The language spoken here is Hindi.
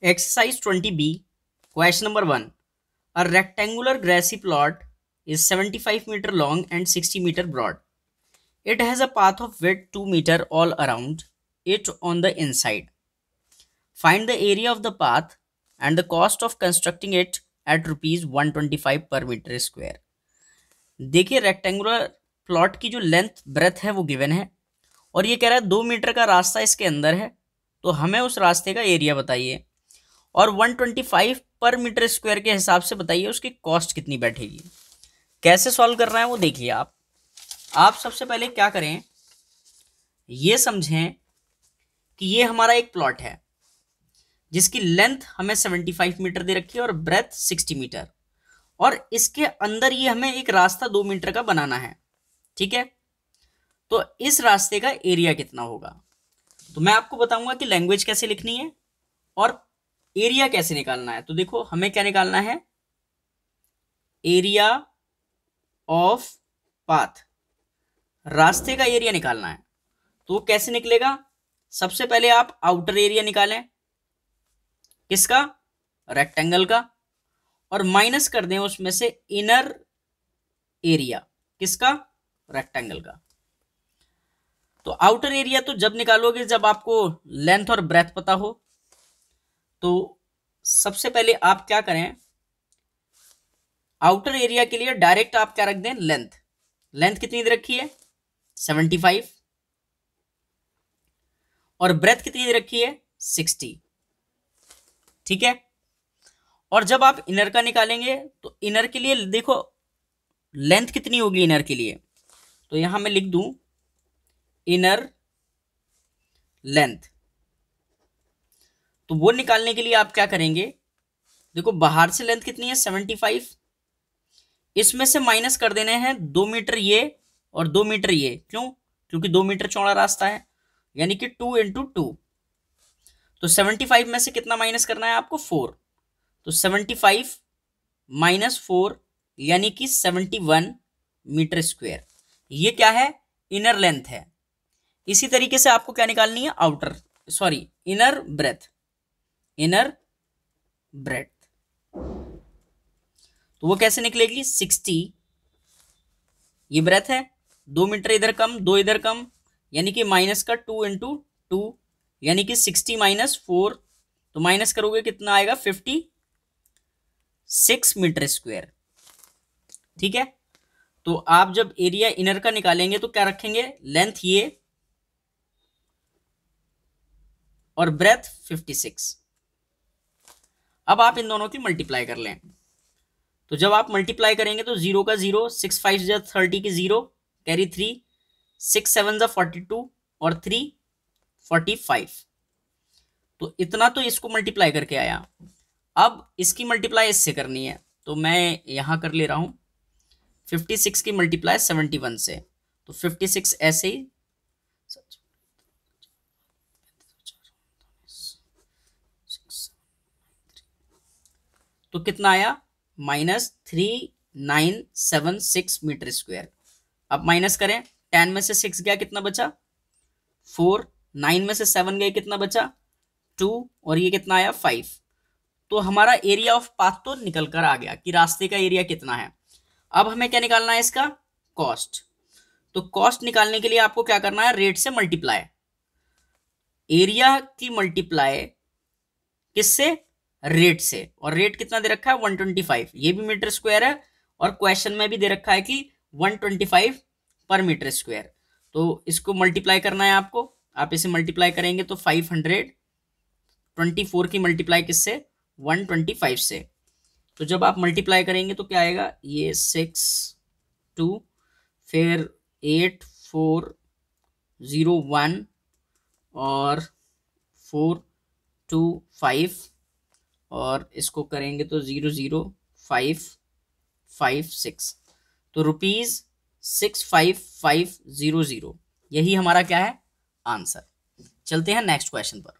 Exercise 20B, question number 1. A rectangular grassy plot is 75 meter long and 60 meter broad. It has a path of width 2 meter all around it on the inside. Find the area of the path and the cost of constructing it at rupees 125 per meter square. देखिए रेक्टेंगुलर प्लॉट की जो लेंथ ब्रेथ है वो गिवन है और ये कह रहा है 2 मीटर का रास्ता इसके अंदर है, तो हमें उस रास्ते का एरिया बताइए और 125 पर मीटर स्क्वायर के हिसाब से बताइए उसकी कॉस्ट कितनी बैठेगी। कैसे सॉल्व करना है वो देखिए आप सबसे पहले क्या करें, ये समझें कि ये हमारा एक प्लॉट है जिसकी लेंथ हमें 75 मीटर दे रखी है और ब्रेथ 60 मीटर, और इसके अंदर ये हमें एक रास्ता 2 मीटर का बनाना है। ठीक है, तो इस रास्ते का एरिया कितना होगा, तो मैं आपको बताऊंगा कि लैंग्वेज कैसे लिखनी है और एरिया कैसे निकालना है। तो देखो हमें क्या निकालना है, एरिया ऑफ पाथ, रास्ते का एरिया निकालना है। तो वो कैसे निकलेगा, सबसे पहले आप आउटर एरिया निकालें, किसका, रेक्टेंगल का, और माइनस कर दें उसमें से इनर एरिया, किसका, रेक्टेंगल का। तो आउटर एरिया तो जब निकालोगे जब आपको लेंथ और ब्रेथ पता हो। तो सबसे पहले आप क्या करें, आउटर एरिया के लिए डायरेक्ट आप क्या रख दें, लेंथ कितनी दे रखी है 75 और ब्रेथ कितनी दे रखी है 60। ठीक है, और जब आप इनर का निकालेंगे तो इनर के लिए देखो लेंथ कितनी होगी इनर के लिए, तो यहां मैं लिख दूं इनर लेंथ। तो वो निकालने के लिए आप क्या करेंगे, देखो बाहर से लेंथ कितनी है 75, इसमें से माइनस कर देने हैं 2 मीटर ये और 2 मीटर ये, क्यों, क्योंकि 2 मीटर चौड़ा रास्ता है, यानी कि 2 × 2। तो 75 में से कितना माइनस करना है आपको 4, तो 75 - 4 यानी कि 71 मीटर स्क्वायर। ये क्या है, इनर लेंथ है। इसी तरीके से आपको क्या निकालनी है, इनर ब्रेथ। तो वो कैसे निकलेगी, 60 ये ब्रेथ है, 2 मीटर इधर कम 2 इधर कम, यानी कि माइनस का 2 × 2 यानी कि 60 - 4, तो माइनस करोगे कितना आएगा 56 मीटर स्क्वायर। ठीक है, तो आप जब एरिया इनर का निकालेंगे तो क्या रखेंगे, लेंथ ये और ब्रेथ 56। अब आप इन दोनों की मल्टीप्लाई कर लें, तो जब आप मल्टीप्लाई करेंगे तो 0 का 0, 6 5 जा 30 की 0 कैरी 3, 6 7 जा 42 और 3 45। तो इतना तो इसको मल्टीप्लाई करके आया। अब इसकी मल्टीप्लाई इससे करनी है, तो मैं यहां कर ले रहा हूं 56 की मल्टीप्लाई 71 से, तो 56 ऐसे ही तो कितना आया -3976 मीटर स्क्वायर। अब माइनस करें, 10 में से 6 गया कितना बचा 4, 9 में से 7 गए कितना बचा 2 और ये कितना आया 5। तो हमारा एरिया ऑफ पाथ तो निकल कर आ गया कि रास्ते का एरिया कितना है। अब हमें क्या निकालना है, इसका कॉस्ट। तो कॉस्ट निकालने के लिए आपको क्या करना है, रेट से मल्टीप्लाई, एरिया की मल्टीप्लाई किससे, रेट से, और रेट कितना दे रखा है 125, ये भी मीटर स्क्वायर है और क्वेश्चन में भी दे रखा है कि 125 पर मीटर स्क्वायर। तो इसको मल्टीप्लाई करना है आपको, आप इसे मल्टीप्लाई करेंगे तो 524 की मल्टीप्लाई किससे 125 से। तो जब आप मल्टीप्लाई करेंगे तो क्या आएगा, ये 6 2 फिर 8 4 0 1 और 4 2 5 और इसको करेंगे तो 0 0 5 5 6, तो ₹65500, यही हमारा क्या है आंसर। चलते हैं नेक्स्ट क्वेश्चन पर।